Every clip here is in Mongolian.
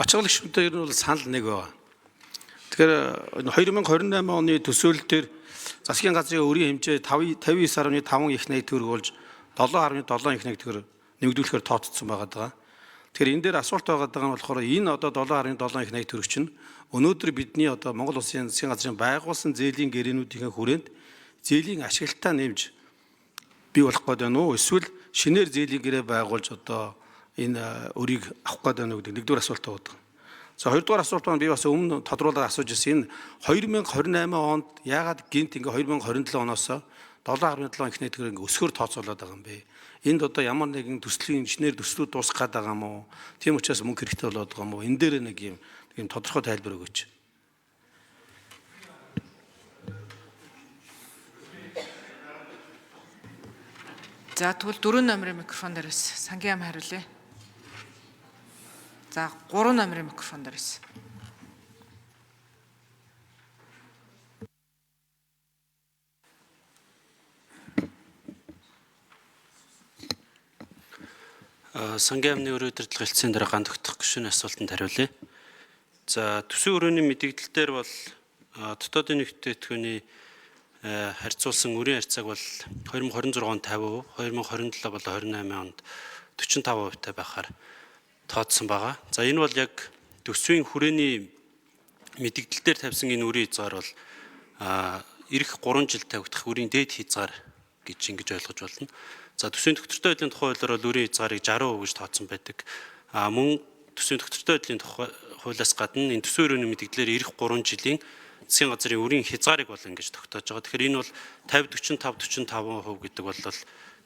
Бачаалагч шүнтэй ер нь бол санал нэг байна. Тэгэхээр 2028 оны төсөөлөл дээр засгийн газрын өрийн хэмжээ 59.5 их найт төгрөг болж 7.7 их найт төгрөг нэмэгдүүлэхээр тооцсон байгаа. Тэгэхээр энэ дээр асуулт байгаа нь болохоор энэ одоо 7.7 их найт төгрөг чинь өнөөдөр бидний одоо Монгол Улсын засгийн газрын байгуулсан зээлийн гэрээнүүдийн хүрээнд зээлийн ашиглалтаа нэмж бий болох гэдэг нь үү? Эсвэл шинээр зээлийн гэрээ байгуулж одоо энэ өрийг авах гэдэг нь үү? Нэгдүгээр асуулт байгаа. За хоёрдугаар асуулт маань би бас өмнө тодруулаад асууж ирсэн. Энэ 2028 онд яагаад гинт ингээ 2027 оноос 7.7 их найт төгрөг ингээ өсгөр тооцоолоод байгаа юм бэ? Энд одоо ямар нэгэн төслийн инженер төслүүд дуусгах гээд байгаа юм уу? Тийм учраас мөнгө хэрэгтэй болоод байгаа юм уу? Энэ дээр нэг юм тодорхой тайлбар өгөөч. За тэгвэл 4 номерын микрофон дээрээс сангийн ам хариулъя. За 3 номерын микрофон дээрээс. Сангийн амны өрөөдөр дэлгэлцсэн дээр гандагдах гишүүний асуултанд хариулъя. За төсвийн өрөөний мэдээлэл дээр бол дотоодын нэгтгэгдэх харьцуулсан өрийн харьцааг бол 2026 онд 50%, 2027 болон 28 онд 45% байхаар тооцсон байгаа. За энэ бол яг төсвийн хүрээний мэдээлэл дээр тавьсан энэ өрийн хязгаар бол ирэх 3 жил тавигдах өрийн дээд хязгаар гэж ингэж ойлгож болно. За төсвийн төвчөртэй байдлын тухай хуулиар бол өрийн хязгаарыг 60% гэж тооцсон байдаг. Мөн төсвийн төвчөртэй байдлын тухай хуулиас гадна энэ төсвийн өрөөний мэдээлэлээр ирэх 3 жилийн засгийн газрын өрийн хязгаарыг бол ингэж тогтоож байгаа. Тэгэхээр энэ бол 50-45% гэдэг бол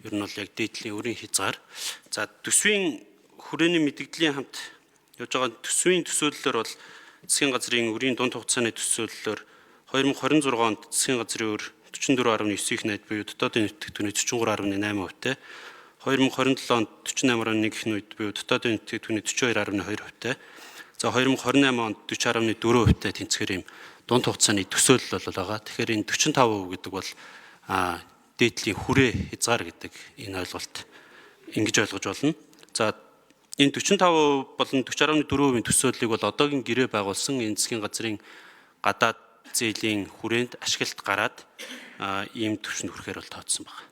ер нь бол яг дээдлийн өрийн хязгаар. За төсвийн хүрээний мэдээллийн хамт явж байгаа төсвийн төсөөллөөр бол засгийн газрын өрийн дунд хугацааны төсөөллөөр 2026 онд засгийн газрын өр 44.9 их найт буюу дотоодын нэтгэгдэх 43.8%, 2027 онд 48.1 их найт буюу дотоодын нэтгэгдэх 42.2%, за 2028 онд 40.4% тэнцэхээр юм дунд хугацааны төсөөлөл бол байгаа. Тэгэхээр энэ 45% гэдэг бол дээдлийн хүрээ хязгаар гэдэг энэ ойлголт ингэж ойлгож болно. За энэ 45% болон 40.4%-ийн төсөөллийг бол одоогийн гэрээ байгуулсан энэ засгийн газрын гадаад зээлийн хүрээнд ашиглалт гараад ийм төвшөнд хүрэхээр бол тооцсон байна.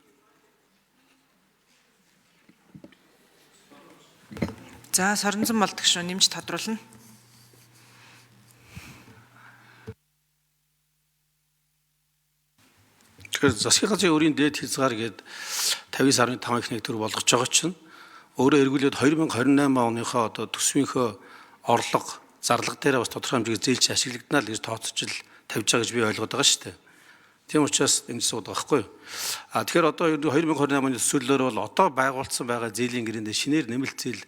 За Соронзон болдог шүү нэмж тодруулна. Тэгэхээр засгийн газрын өрийн дээд хязгаар гээд 59.5 их найт төгрөг болгож байгаа чинь өөрөөр эргүүлээд 2028 оныхоо одоо төсвийнхөө орлого зарлага дээр бас тодорхой хэмжээгээр зээлч ашиглагдана л гэж тооцож тавьж байгаа гэж би ойлгоод байгаа шүү дээ. Тийм учраас энэ суудаг байхгүй юу? Тэгэхээр одоо 2028 оны төсөөллөөр бол одоо байгуулсан байгаа зээлийн гэрээнд шинээр нэмэлт зээл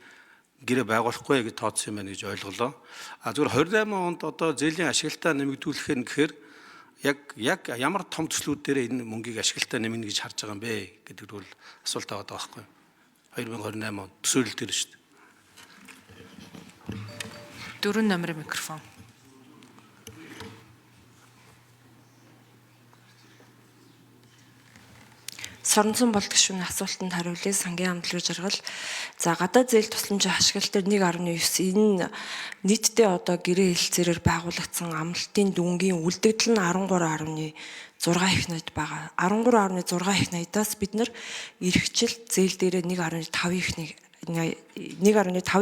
гэрээ байгуулахгүй гэж тооцсон юм байна гэж ойлголоо. Зүгээр 28 онд одоо зээлийн ашиглалтаа нэмэгдүүлэх нь гэхээр яг ямар том төслүүд дээр энэ мөнгийг ашиглалтаа нэмнэ гэж харж байгаа юм бэ гэдэг бол асуулт байгаа байхгүй юу? 2028 он төсөөлөл дээр шүү дээ. 4 номерын микрофон. Соронзон болдог шүүний асуултанд хариулъя. Сангийн амтлаг жаргал. За гадаад зээл тусламжийн ашиглалт дээр 1.9 энэ нийтдээ одоо гэрээ хэлцээрээр байгуулагдсан амлалтын дүнгийн үлдэгдэл нь 13.6 их найт байгаа. 13.6 их найтаас бид нар эрхчил зээл дээрээ 1.5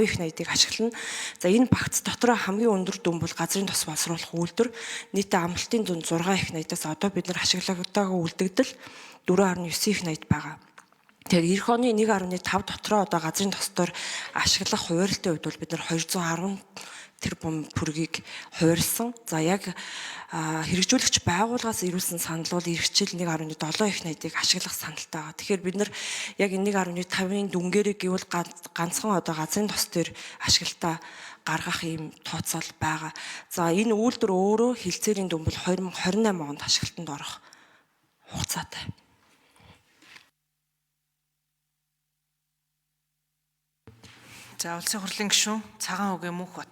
их найтыг ашиглана. За энэ багц дотор хамгийн өндөр дүн бол газрын тос боловсруулах үйлдвэр нийтээ амлалтын дунд 6 их найтаас одоо бид нар ашиглагдаагүй үлдэгдэл 4.9 их найт байгаа. Тэгэхээр эх оны 1.5 дотроо одоо газрын тостоор ашиглах хуваарлтын хувьд бол бид нар 210 тэрбум төгрөгийг хувирсан. За яг хэрэгжүүлэгч байгууллагаас ирүүлсэн санал бол эрхчил 1.7 их найтыг ашиглах саналтай байгаа. Тэгэхээр бид нар яг 1.5-ын дүнгээрээ гэвэл ганцхан одоо газрын тос дээр ашиглалтаа гаргах ийм тооцоол байгаа. За энэ үйлдвэр өөрөө хэлцээрийн дүн бол 2028 онд ашиглалтанд орох хугацаатай. За улсын хурлын гишүүн Цагаан Үгийн Мөнх Бат.